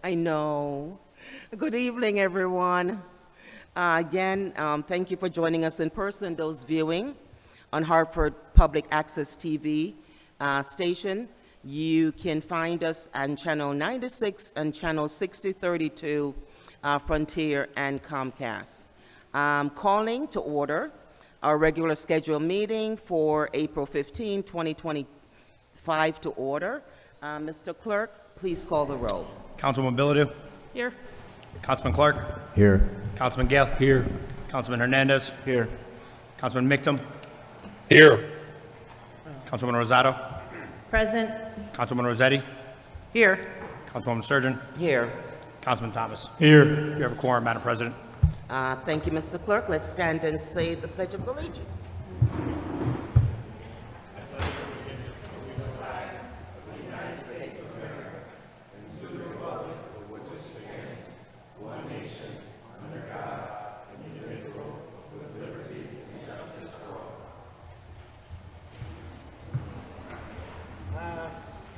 I know. Good evening, everyone. Again, thank you for joining us in person, those viewing on Hartford Public Access TV station. You can find us on channel 96 and channel 6032, Frontier and Comcast. Calling to order our regular scheduled meeting for April 15, 2025 to order. Mr. Clerk, please call the roll. Councilwoman Bilodeau. Here. Councilman Clark. Here. Councilman Gale. Here. Councilman Hernandez. Here. Councilman Mictum. Here. Councilwoman Rosado. Present. Councilwoman Rossetti. Here. Councilwoman Surgeon. Here. Councilman Thomas. Here. You have a quorum, Madam President. Thank you, Mr. Clerk. Let's stand and say the Pledge of Allegiance.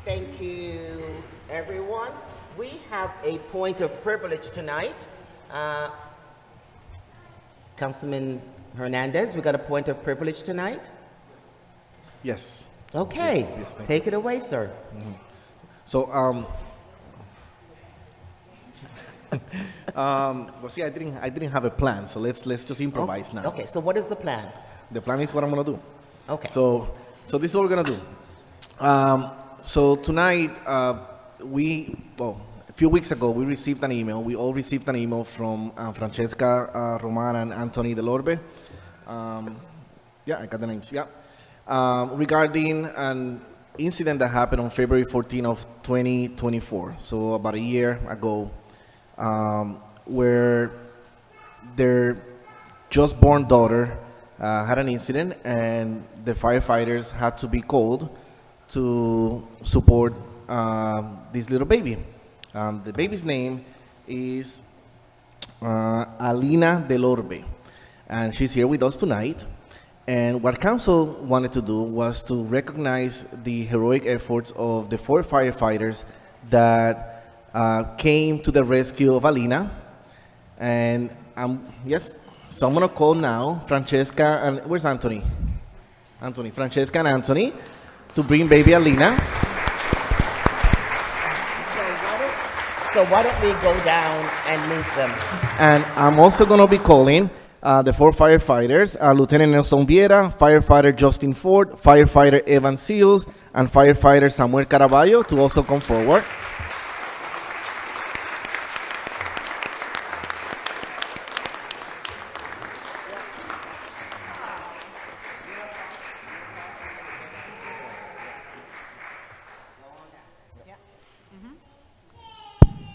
Thank you, everyone. We have a point of privilege tonight. Councilman Hernandez, we got a point of privilege tonight? Yes. Okay, Yes, thank take it away, sir. So, well, see, I didn't have a plan, so let's just improvise now. Okay, so what is the plan? The plan is what I'm gonna do. Okay. So this is what we're gonna do. So tonight, a few weeks ago, we received an email. We all received an email from Francesca Roman and Anthony Delorbe. Yeah, I got the names. Yeah, regarding an incident that happened on February 14 of 2024. So about a year ago, where their just born daughter had an incident, and the firefighters had to be called to support this little baby. The baby's name is Alina Delorbe, and she's here with us tonight. And what council wanted to do was to recognize the heroic efforts of the 4 firefighters that came to the rescue of Alina. And yes, so I'm gonna call now Francesca and where's Anthony? Francesca and Anthony to bring baby Alina. So why don't we go down and meet them? And I'm also going to be calling the 4 firefighters, Lieutenant Nelson Vieira, firefighter Justin Ford, firefighter Evan Seals, and firefighter Samuel Caraballo to also come forward.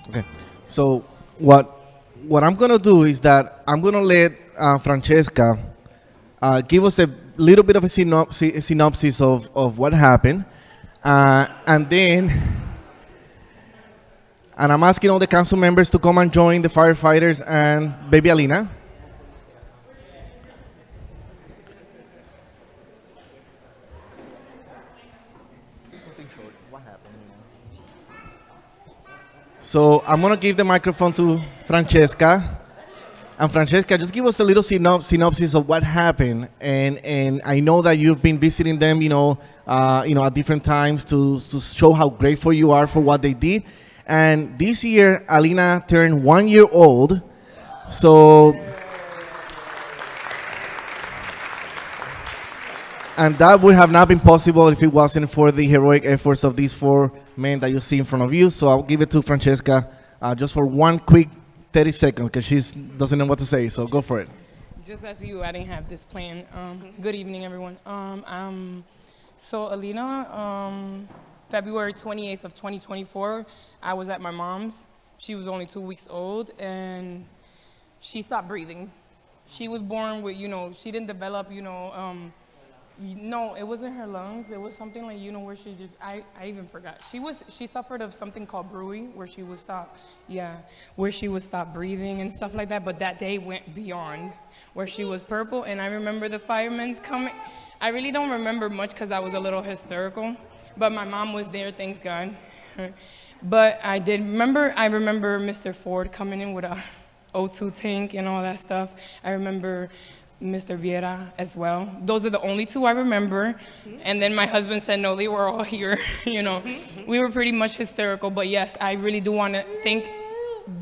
Okay, so what I'm gonna do is that I'm gonna let Francesca give us a little bit of a synopsis of what happened, and I'm asking all the council members to come and join the firefighters and baby Alina. So I'm gonna give the microphone to Francesca, and Francesca, just give us a little synopsis of what happened. And I know that you've been visiting them, at different times to show how grateful you are for what they did. And this year, Alina turned 1 year old. So, and that would have not been possible if it wasn't for the heroic efforts of these 4 men that you see in front of you. So I'll give it to Francesca just for one quick 30 seconds because she doesn't know what to say. So go for it. Just as you, I didn't have this plan. Good evening, everyone. So Alina, February 28th of 2024, I was at my mom's. She was only 2 weeks old, and she stopped breathing. She was born with, she didn't develop, no, it wasn't her lungs. It was something like, where she just, I even forgot. She suffered of something called bruit, where she would stop, where she would stop breathing and stuff like that. But that day went beyond, where she was purple. And I remember the firemen's coming. I really don't remember much because I was a little hysterical. But my mom was there, thanks God. But I remember Mr. Ford coming in with a O2 tank and all that stuff. I remember Mr. Vieira as well. Those are the only two I remember. And then my husband said, no, they were all here, you know. We were pretty much hysterical, but yes, I really do want to thank,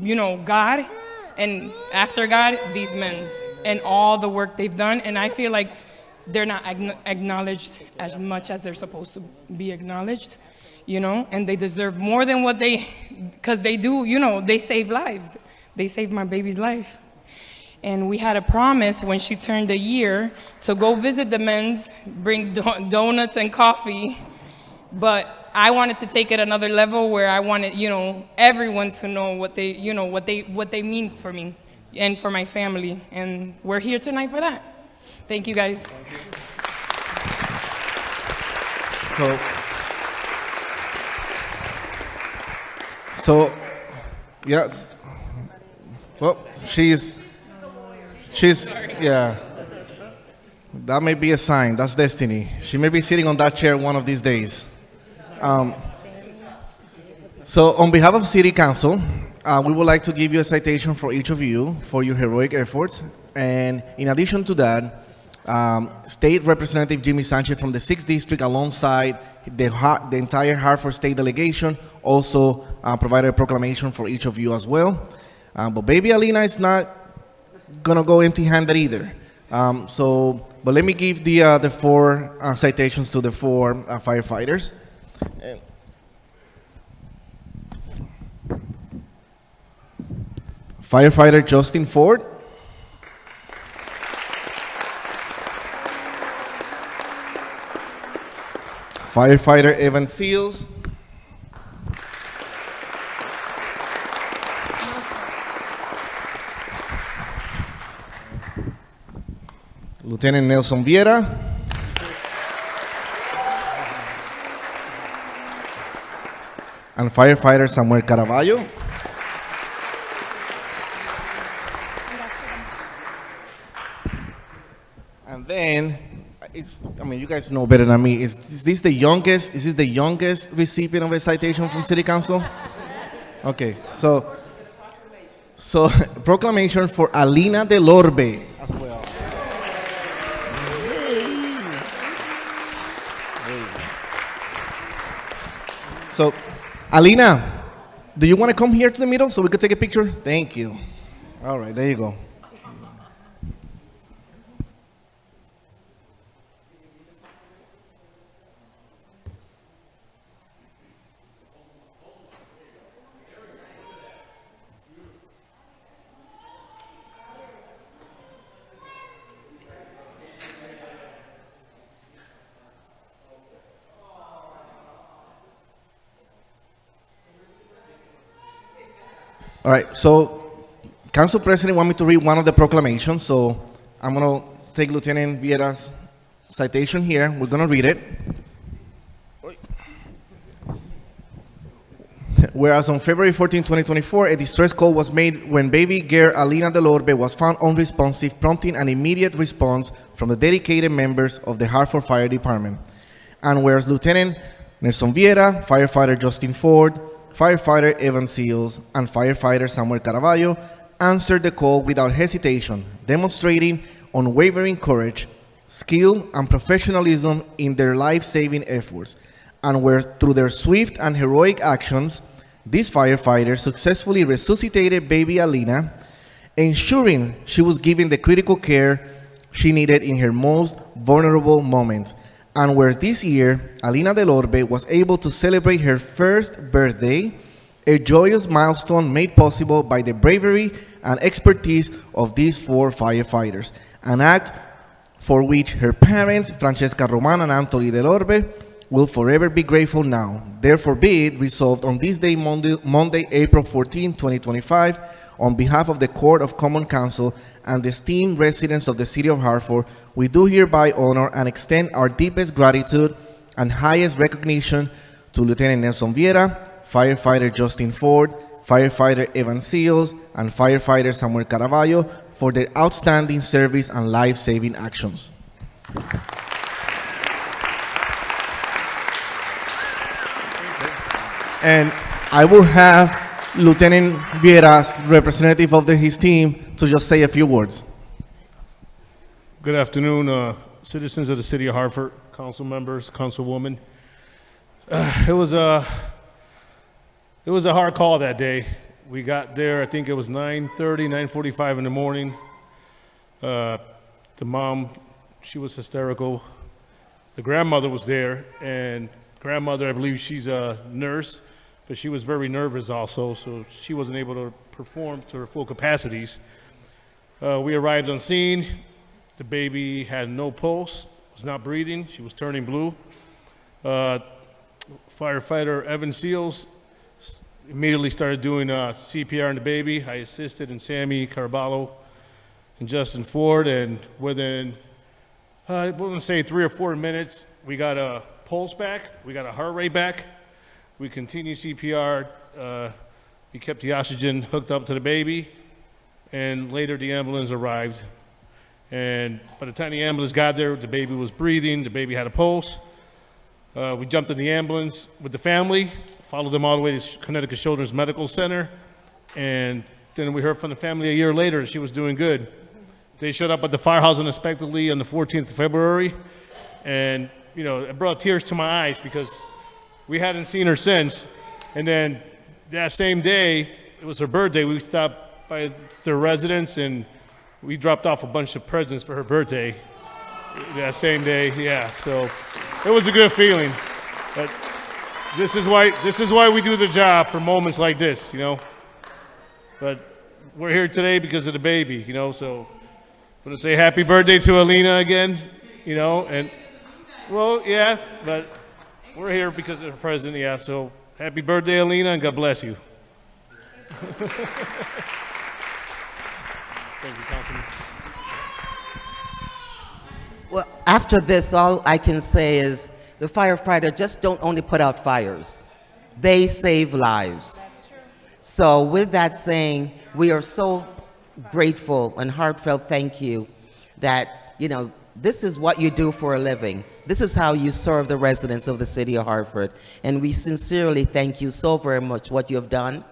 you know, God, and after God, these men and all the work they've done. And I feel like they're not acknowledged as much as they're supposed to be acknowledged, you know, and they deserve more than what because they do, you know, they save lives. They saved my baby's life. And we had a promise when she turned a year to go visit the men's, bring donuts and coffee. But I wanted to take it another level where I wanted, you know, everyone to know what they, you know, what they mean for me and for my family. And we're here tonight for that. Thank you, guys. So, yeah. Well, she's, yeah. That may be a sign. That's destiny. She may be sitting on that chair one of these days. So, on behalf of City Council, we would like to give you a citation for each of you for your heroic efforts. And in addition to that, State Representative Jimmy Sanchez from the 6th District, alongside the entire Hartford State delegation, also provided a proclamation for each of you as well. But baby Alina is not gonna go empty-handed either. But let me give the four citations to the four firefighters. Firefighter Justin Ford. Firefighter Evan Seals. Lieutenant Nelson Vieira. And firefighter Samuel Caraballo. And then, you guys know better than me. Is this the youngest recipient of a citation from City Council? Okay, so proclamation for Alina Del Orbe as well. So, Alina, do you want to come here to the middle so we could take a picture? Thank you. All right, there you go. All right, so Council President want me to read one of the proclamations, so I'm going to take Lieutenant Vieira's citation here. We're going to read it. Whereas on February 14, 2024, a distress call was made when baby girl Alina Del Orbe was found unresponsive, prompting an immediate response from the dedicated members of the Hartford Fire Department. And whereas Lieutenant Nelson Vieira, Firefighter Justin Ford, Firefighter Evan Seals, and Firefighter Samuel Caraballo answered the call without hesitation, demonstrating unwavering courage, skill, and professionalism in their life-saving efforts. And where through their swift and heroic actions, these firefighters successfully resuscitated baby Alina, ensuring she was given the critical care she needed in her most vulnerable moments. And where this year, Alina Del Orbe was able to celebrate her first birthday, a joyous milestone made possible by the bravery and expertise of these four firefighters, an act for which her parents, Francesca Roman and Anthony Del Orbe, will forever be grateful now. Therefore be it resolved on this day, Monday, April 14, 2025, on behalf of the Court of Common Council and the esteemed residents of the City of Hartford, we do hereby honor and extend our deepest gratitude and highest recognition to Lieutenant Nelson Vieira, Firefighter Justin Ford, Firefighter Evan Seals, and Firefighter Samuel Caraballo for their outstanding service and life-saving actions. And I will have Lieutenant Vieras, representative of his team, to just say a few words. Good afternoon, citizens of the city of Hartford, council members, councilwoman. It was a hard call that day. We got there, I think it was 9:30, 9:45 in the morning. The mom, she was hysterical. The grandmother was there, and grandmother, I believe she's a nurse, but she was very nervous also, so she wasn't able to perform to her full capacities. We arrived on scene. The baby had no pulse, was not breathing. She was turning blue. Firefighter Evan Seals immediately started doing CPR on the baby. I assisted, and Sammy Carballo and Justin Ford, and within, I wouldn't say 3 or 4 minutes, we got a pulse back, we got a heart rate back. We continued CPR. We kept the oxygen hooked up to the baby, and later the ambulance arrived. And by the time the ambulance got there, the baby was breathing, the baby had a pulse. We jumped in the ambulance with the family, followed them all the way to Connecticut Children's Medical Center, and then we heard from the family a year later that she was doing good. They showed up at the firehouse unexpectedly on the 14th of February, and it brought tears to my eyes because we hadn't seen her since. And then that same day, it was her birthday, we stopped by their residence and we dropped off a bunch of presents for her birthday that same day. Yeah, so it was a good feeling. But this is why we do the job, for moments like this, But we're here today because of the baby, so I'm gonna say happy birthday to Alina again, and well, yeah, but we're here because of the president, yeah, so happy birthday, Alina, and God bless you. Thank you, Councilman. Well, after this, all I can say is the firefighter just don't only put out fires. They save lives. So with that saying, we are so grateful and heartfelt thank you that, this is what you do for a living. This is how you serve the residents of the city of Hartford. And we sincerely thank you so very much what you have done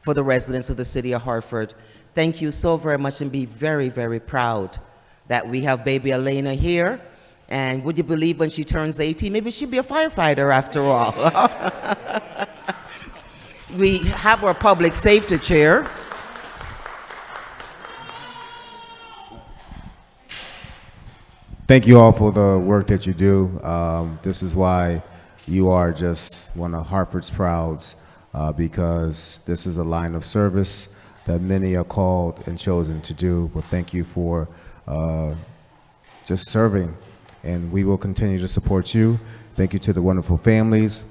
for the residents of the city of Hartford. Thank you so very much, and be very, very proud that we have baby Elena here. And would you believe when she turns 18, maybe she'll be a firefighter after all. We have our public safety chair. Thank you all for the work that you do. This is why you are just one of Hartford's prouds, because this is a line of service that many are called and chosen to do. But thank you for just serving, and we will continue to support you. Thank you to the wonderful families,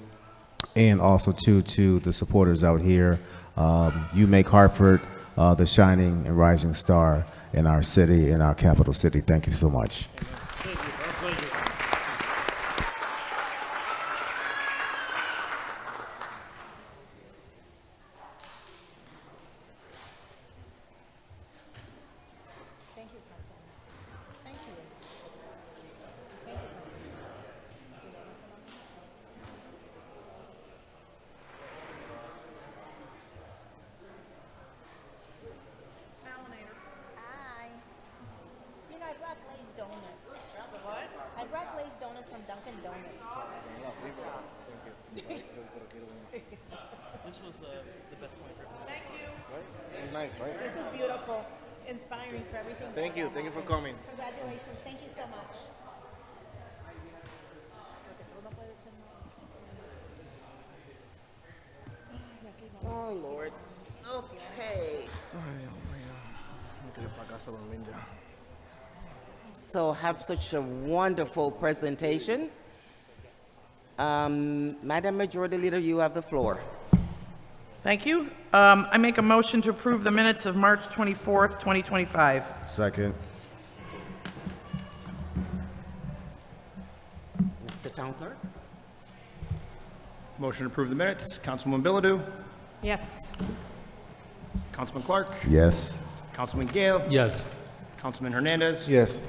and also to the supporters out here. You make Hartford the shining and rising star in our city, in our capital city. Thank you so much. Hi. I brought glazed donuts. What? I brought glazed donuts from Dunkin' Donuts. This was the best point for us. Thank you. It's nice, right? This was beautiful, inspiring for everything. Thank you for coming. Congratulations. Thank you so much. Oh, Lord. Okay. So have such a wonderful presentation. Madam Majority Leader, you have the floor. Thank you. I make a motion to approve the minutes of March 24th, 2025. Second. Mr. Town Clerk? Motion to approve the minutes. Councilwoman Bilodeau. Yes. Councilman Clark. Yes. Councilman Gale. Yes. Councilman Hernandez. Yes.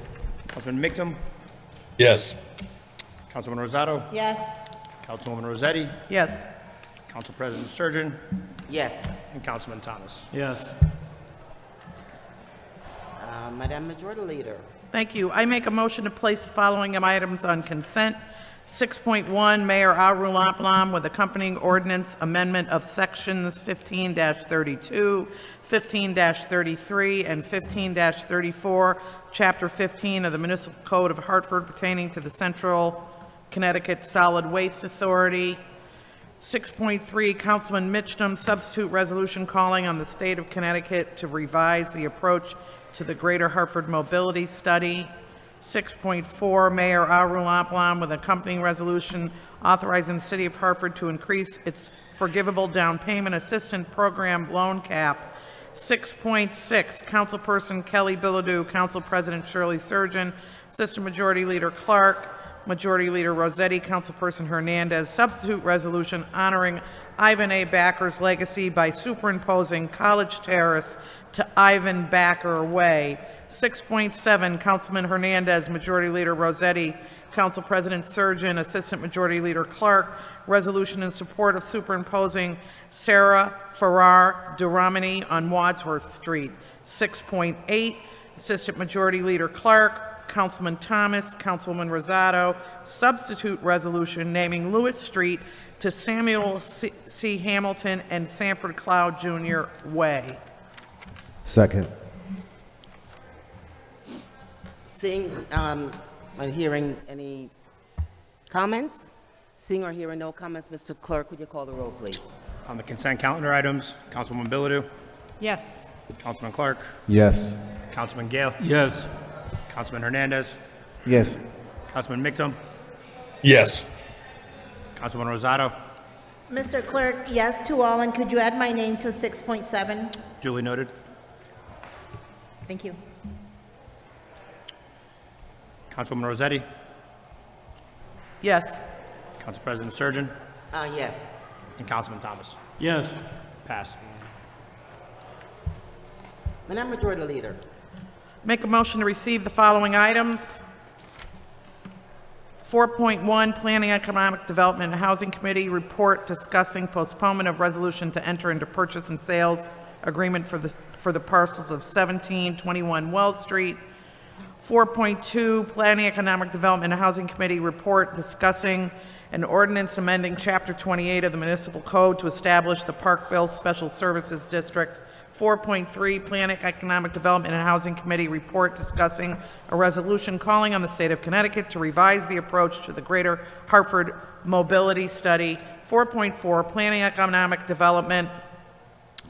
Councilman Mictum. Yes. Councilman Rosado. Yes. Councilwoman Rossetti. Yes. Council President Surgeon, Yes. and Councilman Thomas. Yes. Madam Majority Leader. Thank you. I make a motion to place the following items on consent. 6.1, Mayor Arulam with accompanying ordinance amendment of sections 15-32, 15-33, and 15-34, Chapter 15 of the Municipal Code of Hartford pertaining to the Central Connecticut Solid Waste Authority. 6.3, Councilman Mitchum, substitute resolution calling on the state of Connecticut to revise the approach to the Greater Hartford Mobility Study. 6.4, Mayor Arulam with accompanying resolution authorizing the city of Hartford to increase its forgivable down payment assistance program loan cap. 6.6, Councilperson Kelly Bilodeau, Council President Shirley Surgeon, Assistant Majority Leader Clark, Majority Leader Rossetti, Councilperson Hernandez, substitute resolution honoring Ivan A. Backer's legacy by superimposing College Terrace to Ivan Backer Way. 6.7, Councilman Hernandez, Majority Leader Rossetti, Council President Surgeon, Assistant Majority Leader Clark, resolution in support of superimposing Sarah Farrar Duramani on Wadsworth Street. 6.8, Assistant Majority Leader Clark, Councilman Thomas, Councilwoman Rosado, substitute resolution naming Lewis Street to Samuel C. Hamilton and Sanford Cloud Jr. Way. Second. Seeing and hearing any comments? Seeing or hearing no comments, Mr. Clerk, would you call the roll, please? On the consent calendar items, Councilwoman Bilodeau, Yes. Councilman Clark, Yes. Councilman Gale, Yes. Councilman Hernandez, Yes. Councilman Mictum, Yes. Councilman Rosado, Mr. Clerk, yes to all, and could you add my name to 6.7? duly noted. Thank you. Councilwoman Rossetti, Yes. Council President Surgeon, Yes. and Councilman Thomas. Yes. Pass. Madam Majority Leader. Make a motion to receive the following items. 4.1, Planning, Economic Development and Housing Committee report discussing postponement of resolution to enter into purchase and sales agreement for the parcels of 1721 Wells Street. 4.2, Planning, Economic Development and Housing Committee report discussing an ordinance amending Chapter 28 of the Municipal Code to establish the Parkville Special Services District. 4.3, Planning, Economic Development and Housing Committee report discussing a resolution calling on the state of Connecticut to revise the approach to the Greater Hartford Mobility Study. 4.4, Planning, Economic Development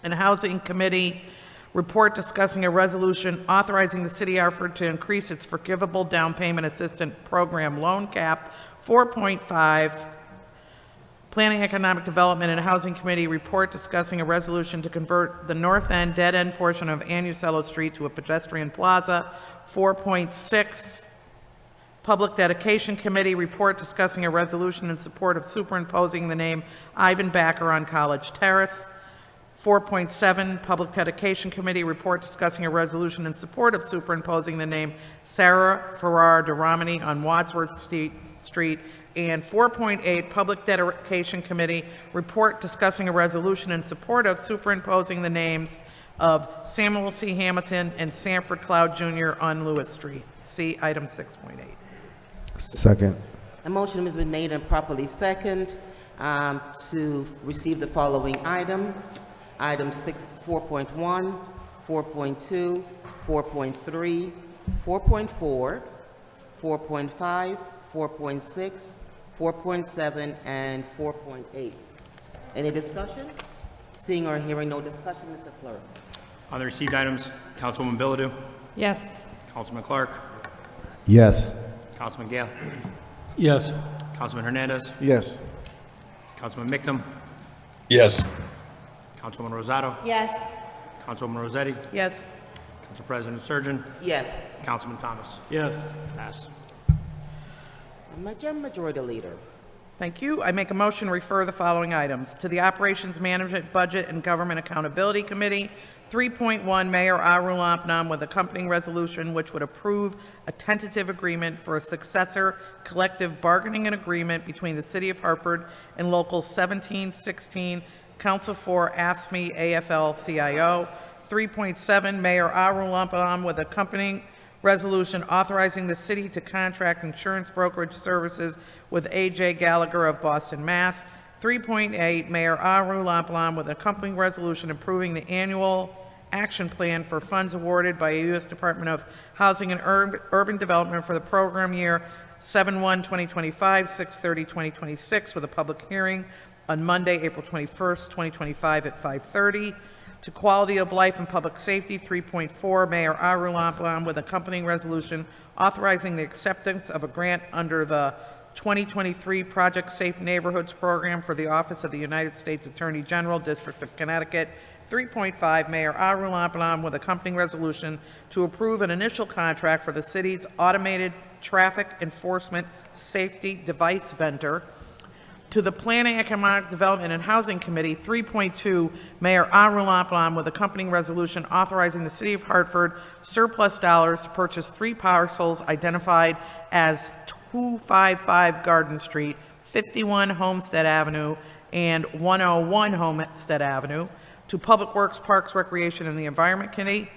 and Housing Committee report discussing a resolution authorizing the city of Hartford to increase its forgivable down payment assistance program loan cap. 4.5, Planning, Economic Development and Housing Committee report discussing a resolution to convert the north end dead-end portion of Annucello Street to a pedestrian plaza. 4.6, Public Dedication Committee report discussing a resolution in support of superimposing the name Ivan Backer on College Terrace. 4.7, Public Dedication Committee report discussing a resolution in support of superimposing the name Sarah Farrar Duramani on Wadsworth Street. And 4.8, Public Dedication Committee report discussing a resolution in support of superimposing the names of Samuel C. Hamilton and Sanford Cloud Jr. on Lewis Street. See item 6.8. Second. A motion has been made and properly second to receive the following item. Item 4.1, 4.2, 4.3, 4.4, 4.5, 4.6, 4.7, and 4.8. Any discussion? Seeing or hearing no discussion, Mr. Clerk. On the received items, Councilwoman Bilodeau, Yes. Councilman Clark, Yes. Councilman Gale, Yes. Councilman Hernandez, Yes. Councilman Mictum, Yes. Councilwoman Rosado, Yes. Councilwoman Rossetti, Yes. Council President Surgeon, Yes. Councilman Thomas. Yes. Pass. Majority Leader. Thank you. I make a motion to refer the following items to the Operations Management, Budget, and Government Accountability Committee. 3.1, Mayor Arulampanam with accompanying resolution which would approve a tentative agreement for a successor collective bargaining agreement between the City of Hartford and Local 1716, Council for AFSCME AFL-CIO. 3.7, Mayor Arulampanam with accompanying resolution authorizing the city to contract insurance brokerage services with A.J. Gallagher of Boston, Mass. 3.8, Mayor Arulampanam with accompanying resolution approving the annual action plan for funds awarded by U.S. Department of Housing and Urban Development for the program year 7/1/2025, 6/30/2026, with a public hearing on Monday, April 21st, 2025 at 5:30. To Quality of Life and Public Safety, 3.4, Mayor Arulampanam with accompanying resolution authorizing the acceptance of a grant under the 2023 Project Safe Neighborhoods Program for the Office of the United States Attorney General, District of Connecticut. 3.5, Mayor Arulampanam with accompanying resolution to approve an initial contract for the city's automated traffic enforcement safety device vendor. To the Planning, Economic Development, and Housing Committee, 3.2, Mayor Arulampanam with accompanying resolution authorizing the City of Hartford surplus dollars to purchase 3 parcels identified as 255 Garden Street, 51 Homestead Avenue, and 101 Homestead Avenue. To Public Works, Parks, Recreation, and the Environment Committee,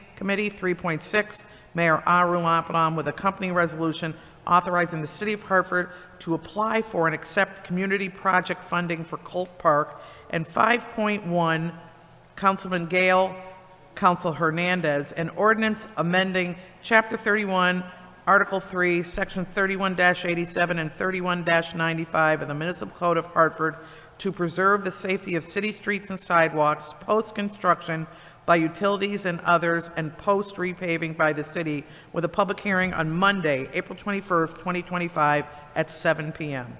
3.6, Mayor Arulampanam with accompanying resolution authorizing the City of Hartford to apply for and accept community project funding for Colt Park. And 5.1, Councilman Gale, Council Hernandez, an ordinance amending Chapter 31, Article 3, Section 31-87 and 31-95 of the Municipal Code of Hartford to preserve the safety of city streets and sidewalks post-construction by utilities and others and post-repaving by the city, with a public hearing on Monday, April 21st, 2025 at 7 p.m.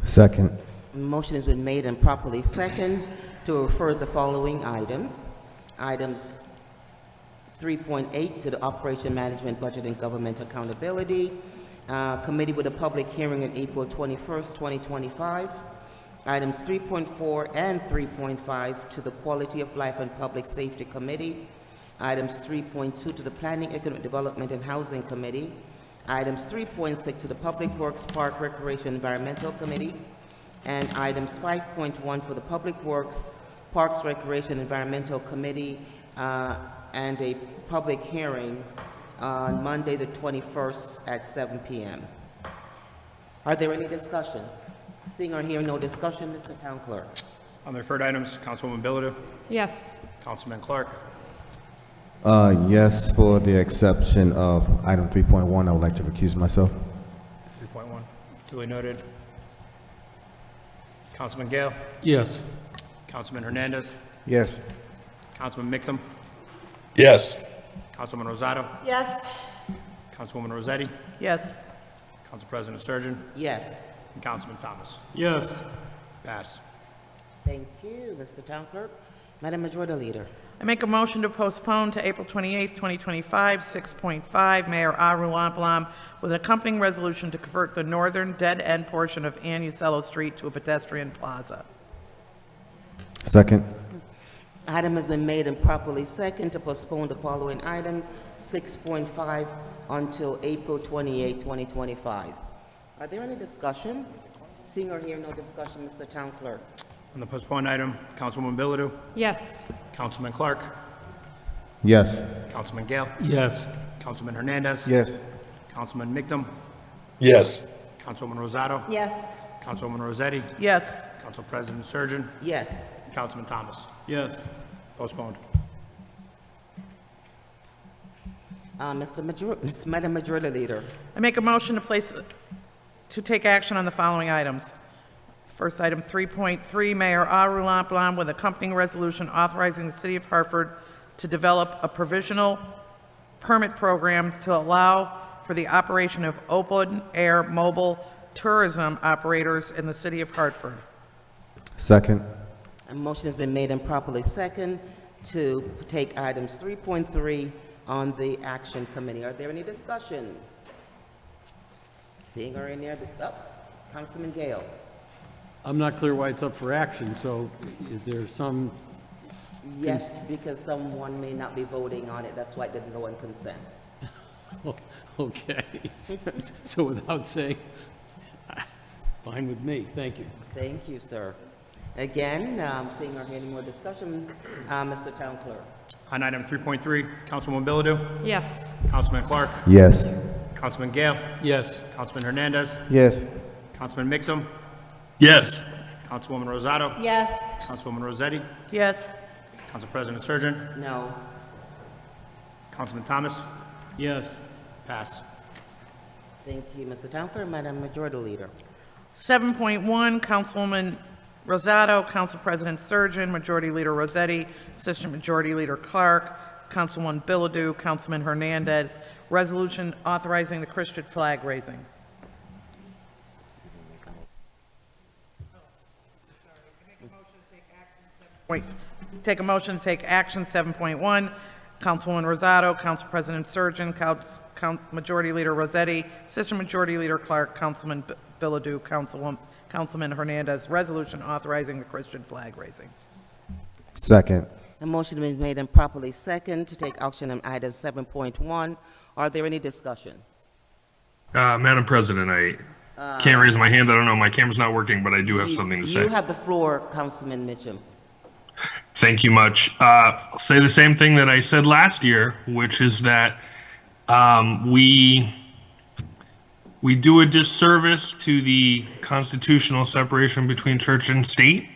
Second. Motion has been made and properly second to refer the following items. Items 3.8 to the Operation Management, Budget, and Government Accountability Committee with a public hearing on April 21st, 2025. Items 3.4 and 3.5 to the Quality of Life and Public Safety Committee. Items 3.2 to the Planning, Economic Development, and Housing Committee. Items 3.6 to the Public Works, Park, Recreation, Environmental Committee. And items 5.1 for the Public Works, Parks, Recreation, Environmental Committee, and a public hearing on Monday, the 21st at 7 p.m. Are there any discussions? Seeing or hearing no discussion, Mr. Town Clerk. On the referred items, Councilwoman Bilodeau, Yes. Councilman Clark, Yes, for the exception of item 3.1, I would like to recuse myself. 3.1, duly noted. Councilman Gale, Yes. Councilman Hernandez, Yes. Councilman Mictum, Yes. Councilman Rosato, Yes. Councilwoman Rossetti, Yes. Council President Surgeon, Yes. and Councilman Thomas. Yes. Pass. Thank you, Mr. Town Clerk. Madam Majority Leader. I make a motion to postpone to April 28th, 2025, 6.5, Mayor Arulampanam with an accompanying resolution to convert the northern dead-end portion of Ann Uccello Street to a pedestrian plaza. Second. Item has been made and properly second to postpone the following item, 6.5, until April 28, 2025. Are there any discussion? Seeing or hearing no discussion, Mr. Town Clerk. On the postponed item, Councilwoman Bilodeau, Yes. Councilman Clark, Yes. Councilman Gale, Yes. Councilman Hernandez, Yes. Councilman Mictum, Yes. Councilwoman Rosato, Yes. Councilwoman Rossetti, Yes. Council President Surgeon, Yes. Councilman Thomas. Yes. Postponed. Madam Majority Leader. I make a motion to take action on the following items. First item, 3.3, Mayor Arulampanam with accompanying resolution authorizing the City of Hartford to develop a provisional permit program to allow for the operation of open-air mobile tourism operators in the City of Hartford. Second. A motion has been made and properly second to take items 3.3 on the Action Committee. Are there any discussion? Seeing or any other, Councilman Gale. I'm not clear why it's up for action, so is there some, Yes, because someone may not be voting on it, that's why it didn't go on consent. okay. So without saying, fine with me, thank you. Thank you, sir. Again, seeing or hearing more discussion, Mr. Town Clerk. On item 3.3, Councilwoman Bilodeau. Yes. Councilman Clark. Yes. Councilman Gale. Yes. Councilman Hernandez. Yes. Councilman Mixum. Yes. Councilwoman Rosado. Yes. Councilwoman Rossetti. Yes. Council President Surgeon. No. Councilman Thomas. Yes. Pass. Thank you, Mr. Town Clerk. Madam Majority Leader. 7.1, Councilwoman Rosado, Council President Surgeon, Majority Leader Rossetti, Assistant Majority Leader Clark, Councilwoman Bilodeau, Councilman Hernandez, resolution authorizing the Christian flag raising. Wait, take a motion to take action, 7.1. Councilwoman Rosado, Council President Surgeon, Majority Leader Rossetti, Assistant Majority Leader Clark, Councilman Bilodeau, Councilman Hernandez, resolution authorizing the Christian flag raising. Second. The motion has been made and properly second to take action on item 7.1. Are there any discussion? Madam President, I can't raise my hand. I don't know. My camera's not working, but I do have something to say. You have the floor, Councilman Mitchum. Thank you much. I'll say the same thing that I said last year, which is that we do a disservice to the constitutional separation between church and state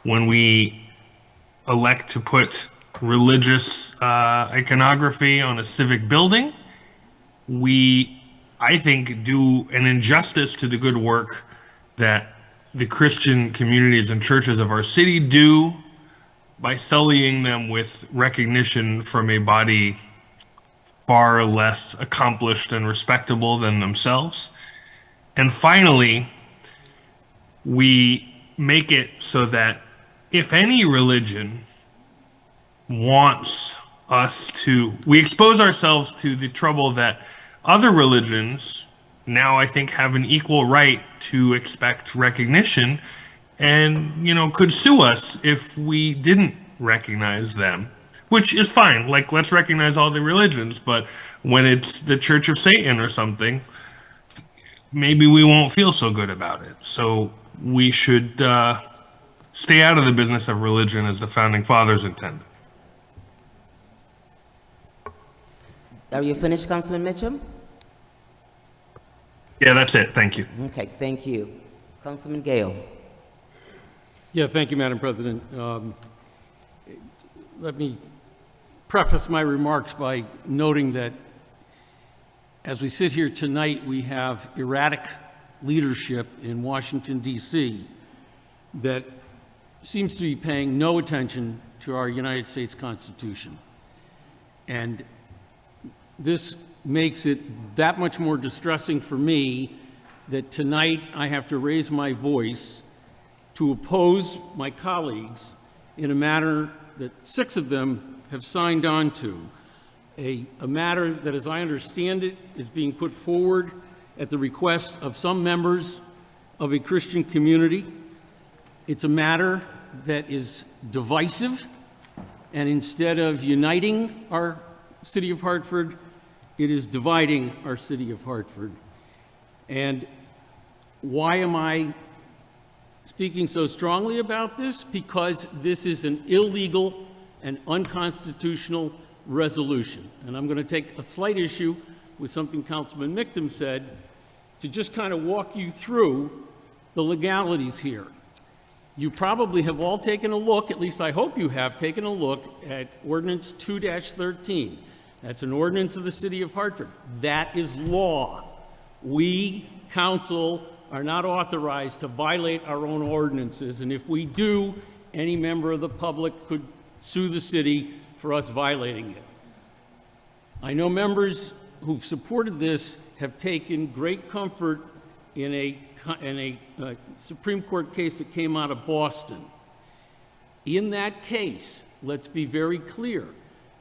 when we elect to put religious iconography on a civic building. We, I think, do an injustice to the good work that the Christian communities and churches of our city do by sullying them with recognition from a body far less accomplished and respectable than themselves. And finally, we make it so that if any religion wants us to, we expose ourselves to the trouble that other religions now I think have an equal right to expect recognition and, you know, could sue us if we didn't recognize them, which is fine. Like, let's recognize all the religions, but when it's the Church of Satan or something, maybe we won't feel so good about it. So we should stay out of the business of religion as the founding fathers intended. Are you finished, Councilman Mitchum? Yeah, that's it. Thank you. Okay, thank you. Councilman Gale. Yeah, thank you, Madam President. Let me preface my remarks by noting that as we sit here tonight, we have erratic leadership in Washington, D.C. that seems to be paying no attention to our United States Constitution. And this makes it that much more distressing for me that tonight I have to raise my voice to oppose my colleagues in a matter that 6 of them have signed on to, a matter that, as I understand it, is being put forward at the request of some members of a Christian community. It's a matter that is divisive, and instead of uniting our city of Hartford, it is dividing our city of Hartford. And why am I speaking so strongly about this? Because this is an illegal and unconstitutional resolution. And I'm going to take a slight issue with something Councilman Mixum said to just kind of walk you through the legalities here. You probably have all taken a look, at least I hope you have taken a look, at Ordinance 2-13. That's an ordinance of the City of Hartford. That is law. We, council, are not authorized to violate our own ordinances, and if we do, any member of the public could sue the city for us violating it. I know members who've supported this have taken great comfort in a Supreme Court case that came out of Boston. In that case, let's be very clear,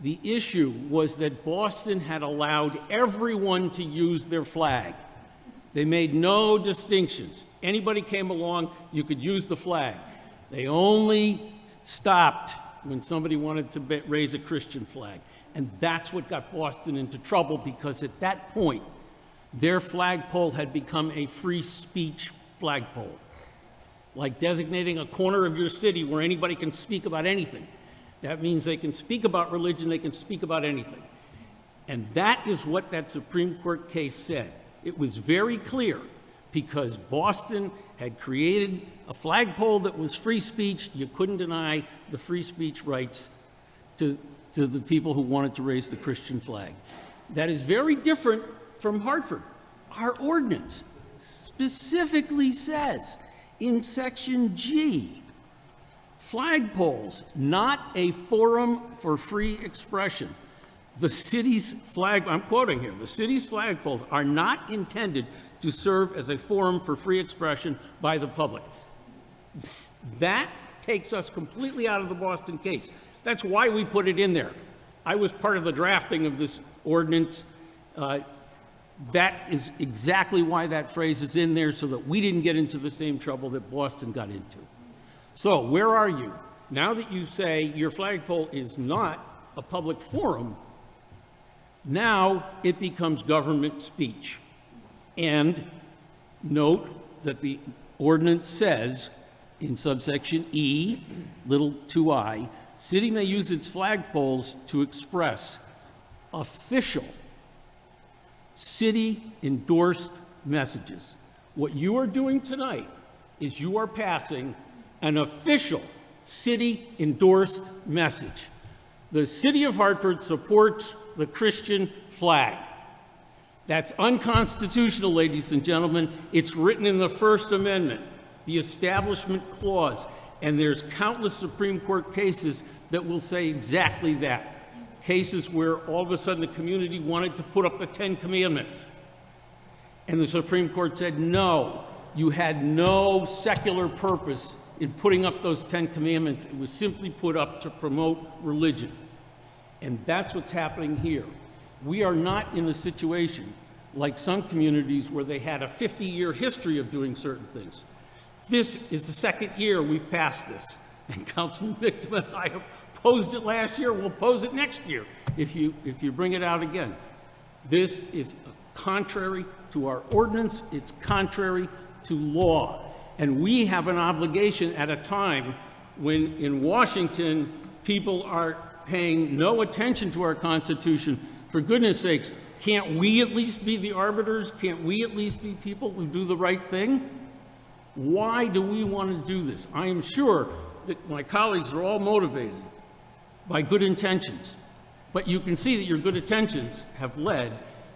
the issue was that Boston had allowed everyone to use their flag. They made no distinctions. Anybody came along, you could use the flag. They only stopped when somebody wanted to raise a Christian flag. And that's what got Boston into trouble, because at that point, their flagpole had become a free speech flagpole, like designating a corner of your city where anybody can speak about anything. That means they can speak about religion, they can speak about anything. And that is what that Supreme Court case said. It was very clear, because Boston had created a flagpole that was free speech. You couldn't deny the free speech rights to the people who wanted to raise the Christian flag. That is very different from Hartford. Our ordinance specifically says in section G, flagpoles, not a forum for free expression. The city's flag, I'm quoting here, the city's flagpoles are not intended to serve as a forum for free expression by the public. That takes us completely out of the Boston case. That's why we put it in there. I was part of the drafting of this ordinance. That is exactly why that phrase is in there, so that we didn't get into the same trouble that Boston got into. So where are you? Now that you say your flagpole is not a public forum, now it becomes government speech. And note that the ordinance says in subsection E, little 2I, city may use its flagpoles to express official city-endorsed messages. What you are doing tonight is you are passing an official city-endorsed message. The city of Hartford supports the Christian flag. That's unconstitutional, ladies and gentlemen. It's written in the First Amendment, the Establishment Clause, and there's countless Supreme Court cases that will say exactly that. Cases where all of a sudden the community wanted to put up the 10 Commandments. And the Supreme Court said, no, you had no secular purpose in putting up those 10 Commandments. It was simply put up to promote religion. And that's what's happening here. We are not in a situation like some communities where they had a 50-year history of doing certain things. This is the second year we've passed this. And Councilman Victim and I opposed it last year. We'll oppose it next year if you bring it out again. This is contrary to our ordinance. It's contrary to law. And we have an obligation at a time when in Washington people are paying no attention to our Constitution. For goodness sakes, can't we at least be the arbiters? Can't we at least be people who do the right thing? Why do we want to do this? I am sure that my colleagues are all motivated by good intentions, but you can see that your good intentions have led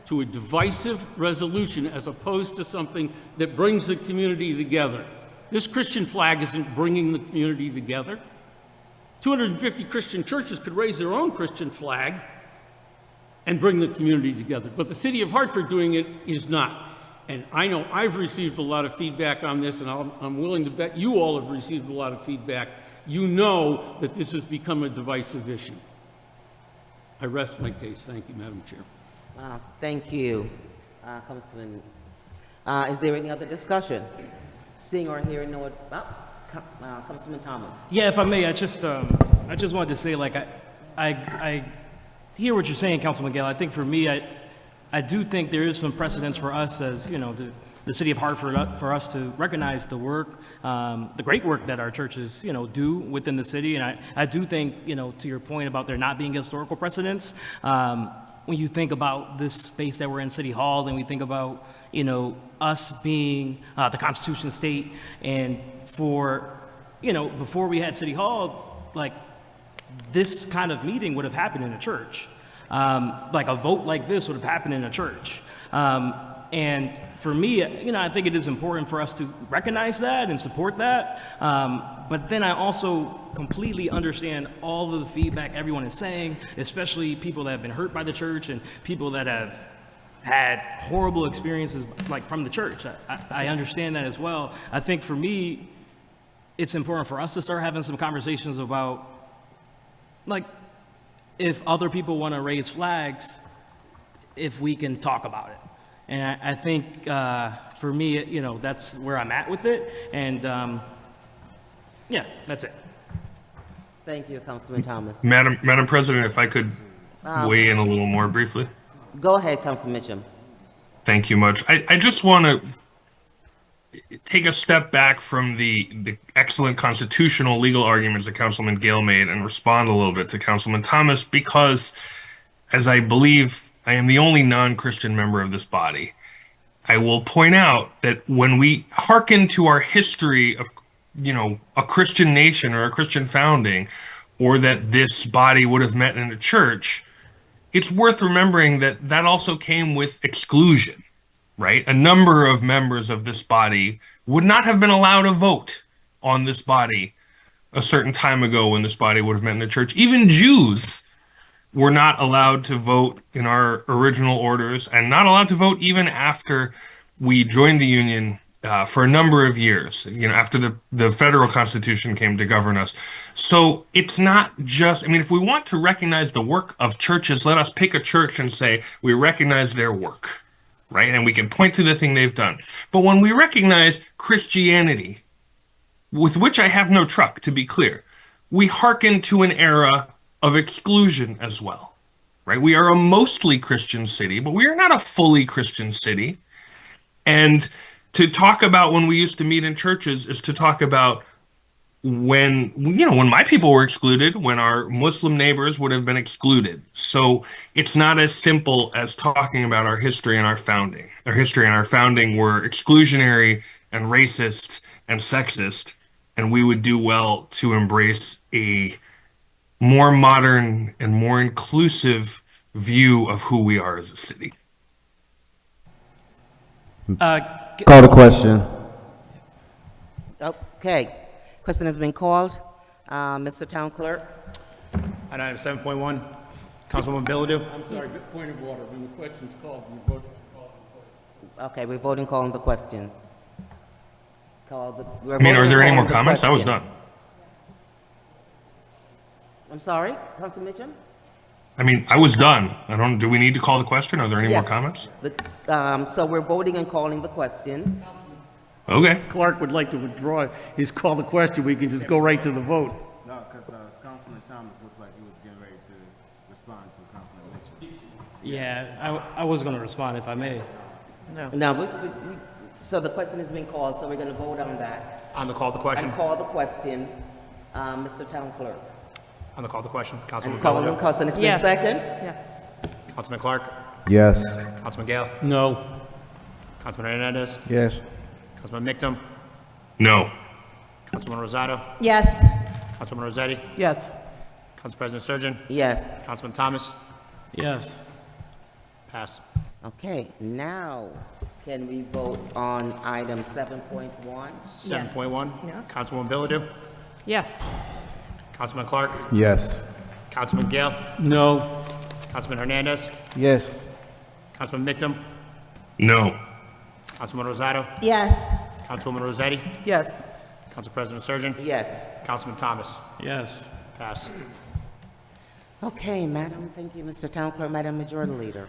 to a divisive resolution as opposed to something that brings the community together. This Christian flag isn't bringing the community together. 250 Christian churches could raise their own Christian flag and bring the community together, but the city of Hartford doing it is not. And I know I've received a lot of feedback on this, and I'm willing to bet you all have received a lot of feedback. You know that this has become a divisive issue. I rest my case. Thank you, Madam Chair. Thank you, Councilman. Is there any other discussion? Seeing or hearing no, Councilman Thomas. Yeah, if I may, I just wanted to say, like, I hear what you're saying, Councilman Gale. I think for me, I do think there is some precedence for us as, you know, the city of Hartford, for us to recognize the work, the great work that our churches, you know, do within the city. And I do think, you know, to your point about there not being historical precedents, when you think about this space that we're in City Hall, and we think about, you know, us being the Constitution state, and for, you know, before we had City Hall, like, this kind of meeting would have happened in a church. Like a vote like this would have happened in a church. And for me, you know, I think it is important for us to recognize that and support that. But then I also completely understand all of the feedback everyone is saying, especially people that have been hurt by the church and people that have had horrible experiences like from the church. I understand that as well. I think for me, it's important for us to start having some conversations about, like, if other people want to raise flags, if we can talk about it. And I think for me, you know, that's where I'm at with it. And yeah, that's it. Thank you, Councilman Thomas. Madam President, if I could weigh in a little more briefly. Go ahead, Councilman Mitchum. Thank you much. I just want to take a step back from the excellent constitutional legal arguments that Councilman Gale made and respond a little bit to Councilman Thomas, because as I believe I am the only non-Christian member of this body, I will point out that when we hearken to our history of, you know, a Christian nation or a Christian founding, or that this body would have met in a church, it's worth remembering that that also came with exclusion, right? A number of members of this body would not have been allowed to vote on this body a certain time ago when this body would have met in a church. Even Jews were not allowed to vote in our original orders, and not allowed to vote even after we joined the Union for a number of years, you know, after the federal constitution came to govern us. So it's not just, I mean, if we want to recognize the work of churches, let us pick a church and say we recognize their work, right? And we can point to the thing they've done. But when we recognize Christianity, with which I have no truck, to be clear, we hearken to an era of exclusion as well, right? We are a mostly Christian city, but we are not a fully Christian city. And to talk about when we used to meet in churches is to talk about when, you know, when my people were excluded, when our Muslim neighbors would have been excluded. So it's not as simple as talking about our history and our founding. Our history and our founding were exclusionary and racist and sexist, and we would do well to embrace a more modern and more inclusive view of who we are as a city. Call the question. Okay, question has been called. Mr. Town Clerk? On item 7.1, Councilwoman Bilodeau. I'm sorry, point of order. When the question's called, we vote. Okay, we're voting calling the questions. I mean, are there any more comments? I was done. I'm sorry, Councilman Mitchum? I mean, I was done. Do we need to call the question? Are there any more Yes. comments? So we're voting and calling the question. Okay. Clark would like to withdraw his call the question. We can just go right to the vote. No, because Councilman Thomas looks like he was getting ready to respond to Councilman Mitchell. Yeah, I was going to respond if I may. No, so the question has been called, so we're going to vote on that. On the call the question. And call the question, Mr. Town Clerk. On the call the question, Councilwoman And calling the Bilodeau. question, it's been Yes. second? Yes. Councilman Clark. Yes. Councilman Gale. No. Councilman Hernandez. Yes. Councilman Mictum. No. Councilman Rosado. Yes. Councilman Rossetti. Yes. Council President Surgeon. Yes. Councilman Thomas. Yes. Pass. Okay, now can we vote on item 7.1? 7.1, Councilwoman Bilodeau. Yes. Councilman Clark. Yes. Councilman Gale. No. Councilman Hernandez. Yes. Councilman Mictum. No. Councilman Rosado. Yes. Councilwoman Rossetti. Yes. Council President Surgeon. Yes. Councilman Thomas. Yes. Pass. Okay, Madam, thank you, Mr. Town Clerk, Madam Majority Leader.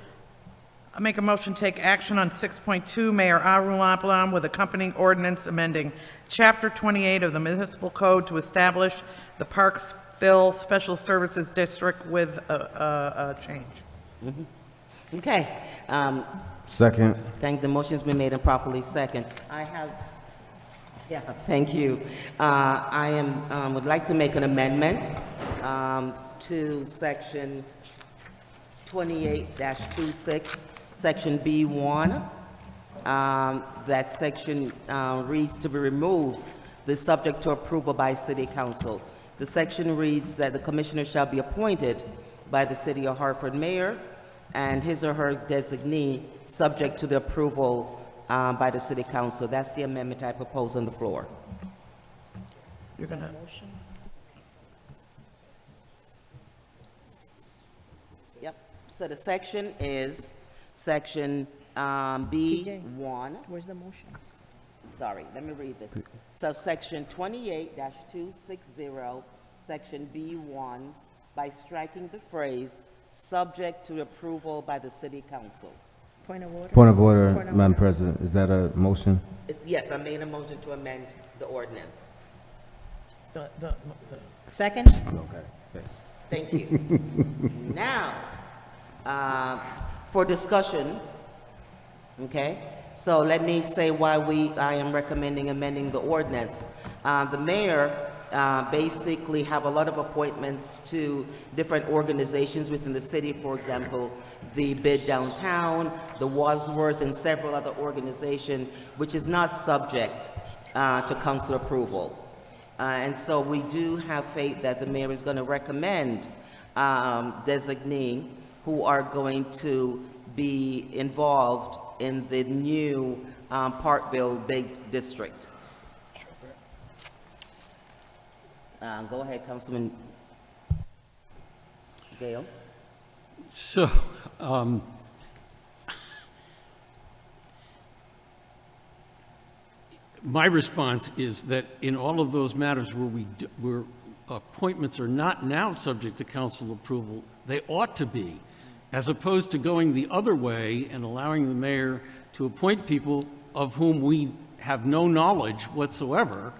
I make a motion to take action on 6.2, Mayor Arumapalam, with accompanying ordinance amending Chapter 28 of the Municipal Code to establish the Parksville Special Services District with a change. Okay, Second. the motion's been made and properly second. Thank you. Would like to make an amendment to section 28-26, section B1. That section reads to be removed, the subject to approval by City Council. The section reads that the commissioner shall be appointed by the City of Hartford mayor and his or her designee, subject to the approval by the City Council. That's the amendment I propose on the floor. You're gonna, Yep, so the section is section B1. Where's the motion? Sorry, let me read this. So section 28-260, section B1, by striking the phrase, subject to approval by the City Council. Point of order. Point of order, Madam President. Is that a motion? Yes, I made a motion to amend the ordinance. Second? Okay. Thank you. Now, for discussion, okay? So let me say why I am recommending amending the ordinance. The mayor basically have a lot of appointments to different organizations within the city, for example, the Bid Downtown, the Wadsworth, and several other organizations, which is not subject to council approval. And so we do have faith that the mayor is going to recommend designee who are going to be involved in the new Parkville Big District. Go ahead, Councilman Gale. So, my response is that in all of those matters where appointments are not now subject to council approval, they ought to be, as opposed to going the other way and allowing the mayor to appoint people of whom we have no knowledge whatsoever.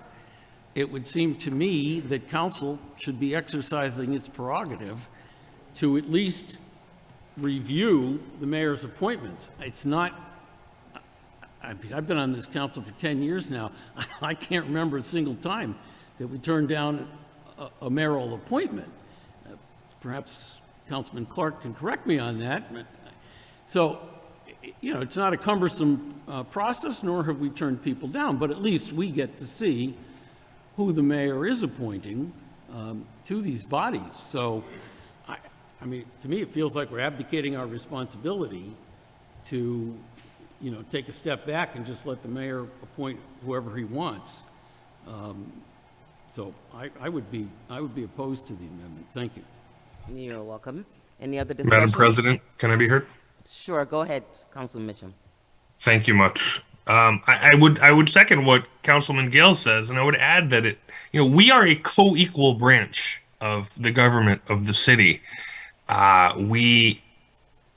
It would seem to me that council should be exercising its prerogative to at least review the mayor's appointments. It's not, I mean, I've been on this council for 10 years now. I can't remember a single time that we turned down a mayoral appointment. Perhaps Councilman Clark can correct me on that. So, you know, it's not a cumbersome process, nor have we turned people down, but at least we get to see who the mayor is appointing to these bodies. So, I mean, to me, it feels like we're abdicating our responsibility to, you know, take a step back and just let the mayor appoint whoever he wants. So I would be opposed to the amendment. Thank you. You're welcome. Any other discussion? Madam President, can I be heard? Sure, go ahead, Councilman Mitchell. Thank you much. I would second what Councilman Gale says, and I would add that we are a co-equal branch of the government of the city. We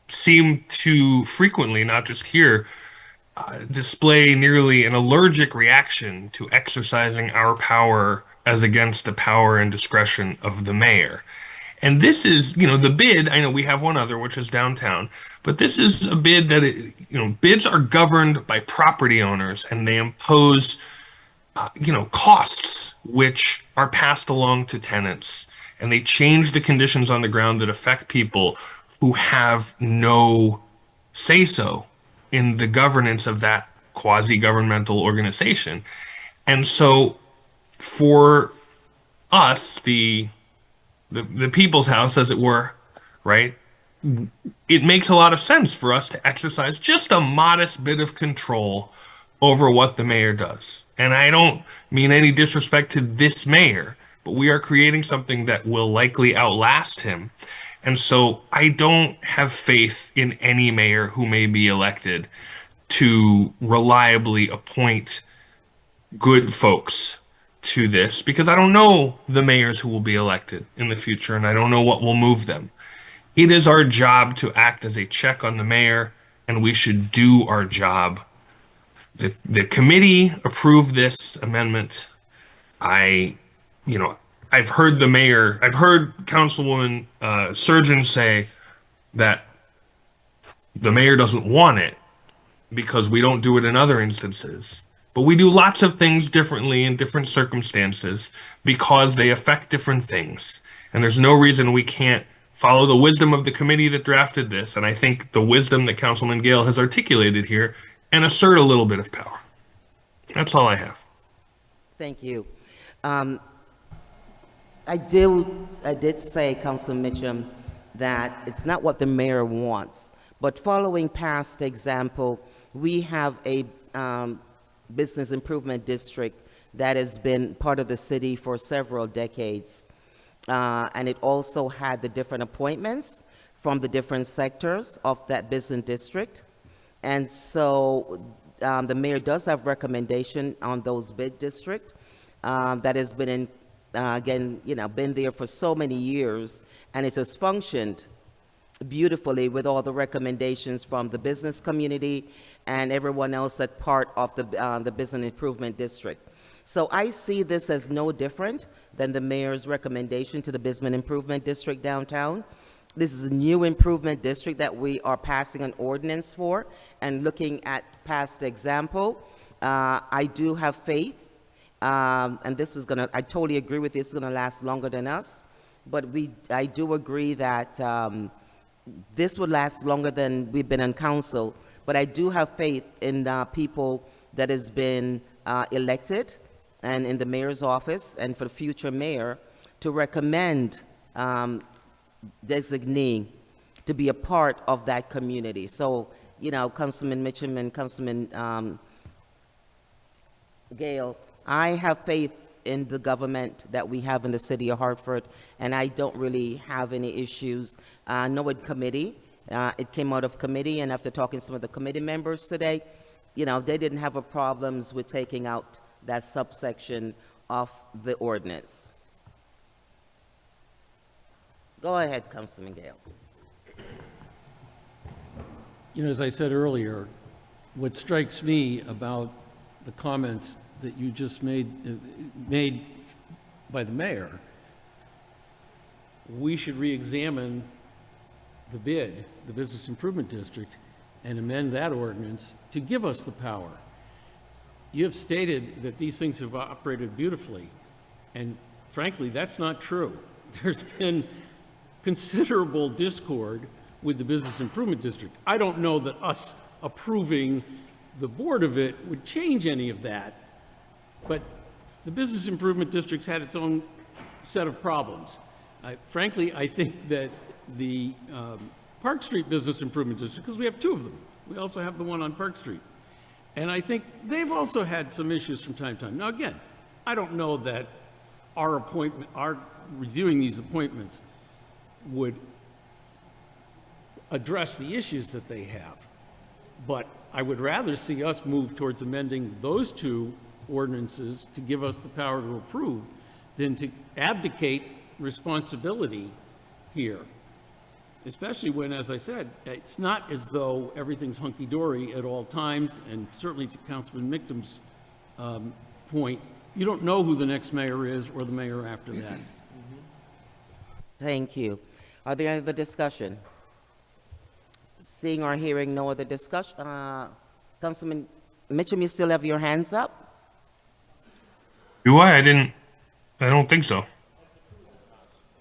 seem to frequently, not just here, display nearly an allergic reaction to exercising our power as against the power and discretion of the mayor. And this is, the bid, I know we have one other, which is downtown, but this is a bid that, bids are governed by property owners, and they impose, costs which are passed along to tenants, and they change the conditions on the ground that affect people who have no say-so in the governance of that quasi-governmental organization. And so for us, the people's house, as it were, right, it makes a lot of sense for us to exercise just a modest bit of control over what the mayor does. And I don't mean any disrespect to this mayor, but we are creating something that will likely outlast him. And so I don't have faith in any mayor who may be elected to reliably appoint good folks to this, because I don't know the mayors who will be elected in the future, and I don't know what will move them. It is our job to act as a check on the mayor, and we should do our job. The committee approved this amendment. I've heard Councilwoman Surgeon say that the mayor doesn't want it because we don't do it in other instances. But we do lots of things differently in different circumstances because they affect different things. And there's no reason we can't follow the wisdom of the committee that drafted this, and I think the wisdom that Councilman Gale has articulated here, and assert a little bit of power. That's all I have. Thank you. I did say, Councilman Mitchum, that it's not what the mayor wants, but following past example, we have a business improvement district that has been part of the city for several decades. And it also had the different appointments from the different sectors of that business district. And so the mayor does have recommendation on those bid district that has been been there for so many years, and it has functioned beautifully with all the recommendations from the business community and everyone else that's part of the Business Improvement District. So I see this as no different than the mayor's recommendation to the Business Improvement District downtown. This is a new improvement district that we are passing an ordinance for, and looking at past example, I do have faith, and this was gonna, I totally agree with this, it's gonna last longer than us, but I do agree that this would last longer than we've been on council, but I do have faith in people that has been elected and in the mayor's office and for the future mayor to recommend designee to be a part of that community. So, you know, Councilman Mitchum and Councilman Gale, I have faith in the government that we have in the city of Hartford, and I don't really have any issues. No, in committee, it came out of committee, and after talking to some of the committee members today, you know, they didn't have a problems with taking out that subsection of the ordinance. Go ahead, Councilman Gale. You know, as I said earlier, what strikes me about the comments that you just made by the mayor, we should re-examine the bid, the Business Improvement District, and amend that ordinance to give us the power. You have stated that these things have operated beautifully, and frankly, that's not true. There's been considerable discord with the Business Improvement District. I don't know that us approving the board of it would change any of that, but the Business Improvement District's had its own set of problems. Frankly, I think that the Park Street Business Improvement District, because we have two of them, we also have the one on Park Street, and I think they've also had some issues from time to time. Now, again, I don't know that our reviewing these appointments would address the issues that they have. But I would rather see us move towards amending those two ordinances to give us the power to approve than to abdicate responsibility here. Especially when, as I said, it's not as though everything's hunky-dory at all times, and certainly to Councilman Mictum's point, you don't know who the next mayor is or the mayor after that. Thank you. Are there any other discussion? Seeing or hearing no other discussion, Councilman Mitchum, you still have your hands up? Do I? I don't think so.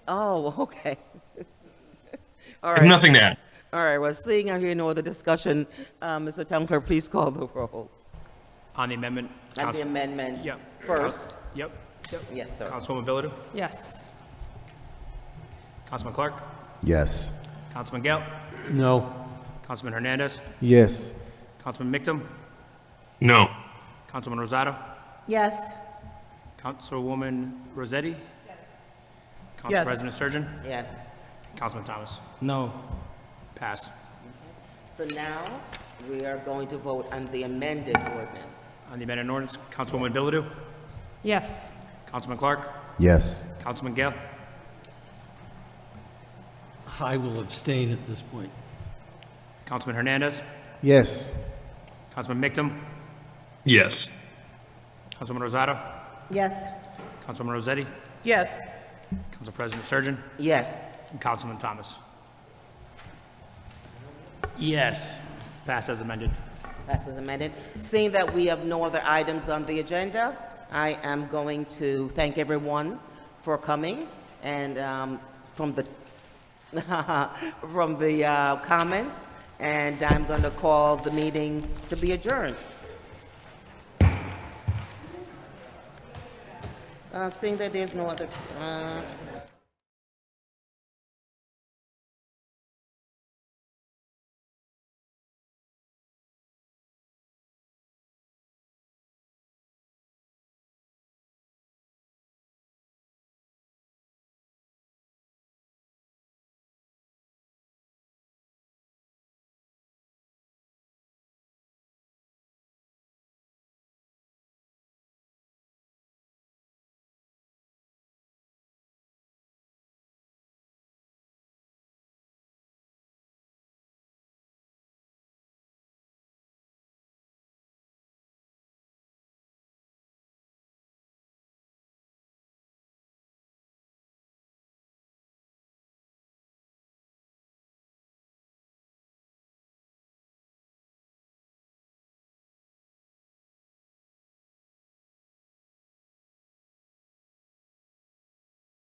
Oh, okay. All I right. have nothing to add. All right, well, seeing or hearing no other discussion, Mr. Town Clerk, please call the roll. On the amendment? And the amendment Yep. first. Yep. Yes, sir. Councilwoman Billido? Yes. Councilman Clark? Yes. Councilman Gale? No. Councilman Hernandez? Yes. Councilman Mictum? No. Councilman Rosado? Yes. Councilwoman Rossetti? Council Yes. President Surgeon? Yes. Councilman Thomas? No. Pass. So now we are going to vote on the amended ordinance. On the amended ordinance, Councilwoman Billido? Yes. Councilman Clark? Yes. Councilman Gale? I will abstain at this point. Councilman Hernandez? Yes. Councilman Mictum? Yes. Councilwoman Rosado? Yes. Councilwoman Rossetti? Yes. Council President Surgeon? Yes. And Councilman Thomas? Yes. Passed as amended. Passed as amended. Seeing that we have no other items on the agenda, I am going to thank everyone for coming and from the comments, and I'm going to call the meeting to be adjourned. Seeing that there's no other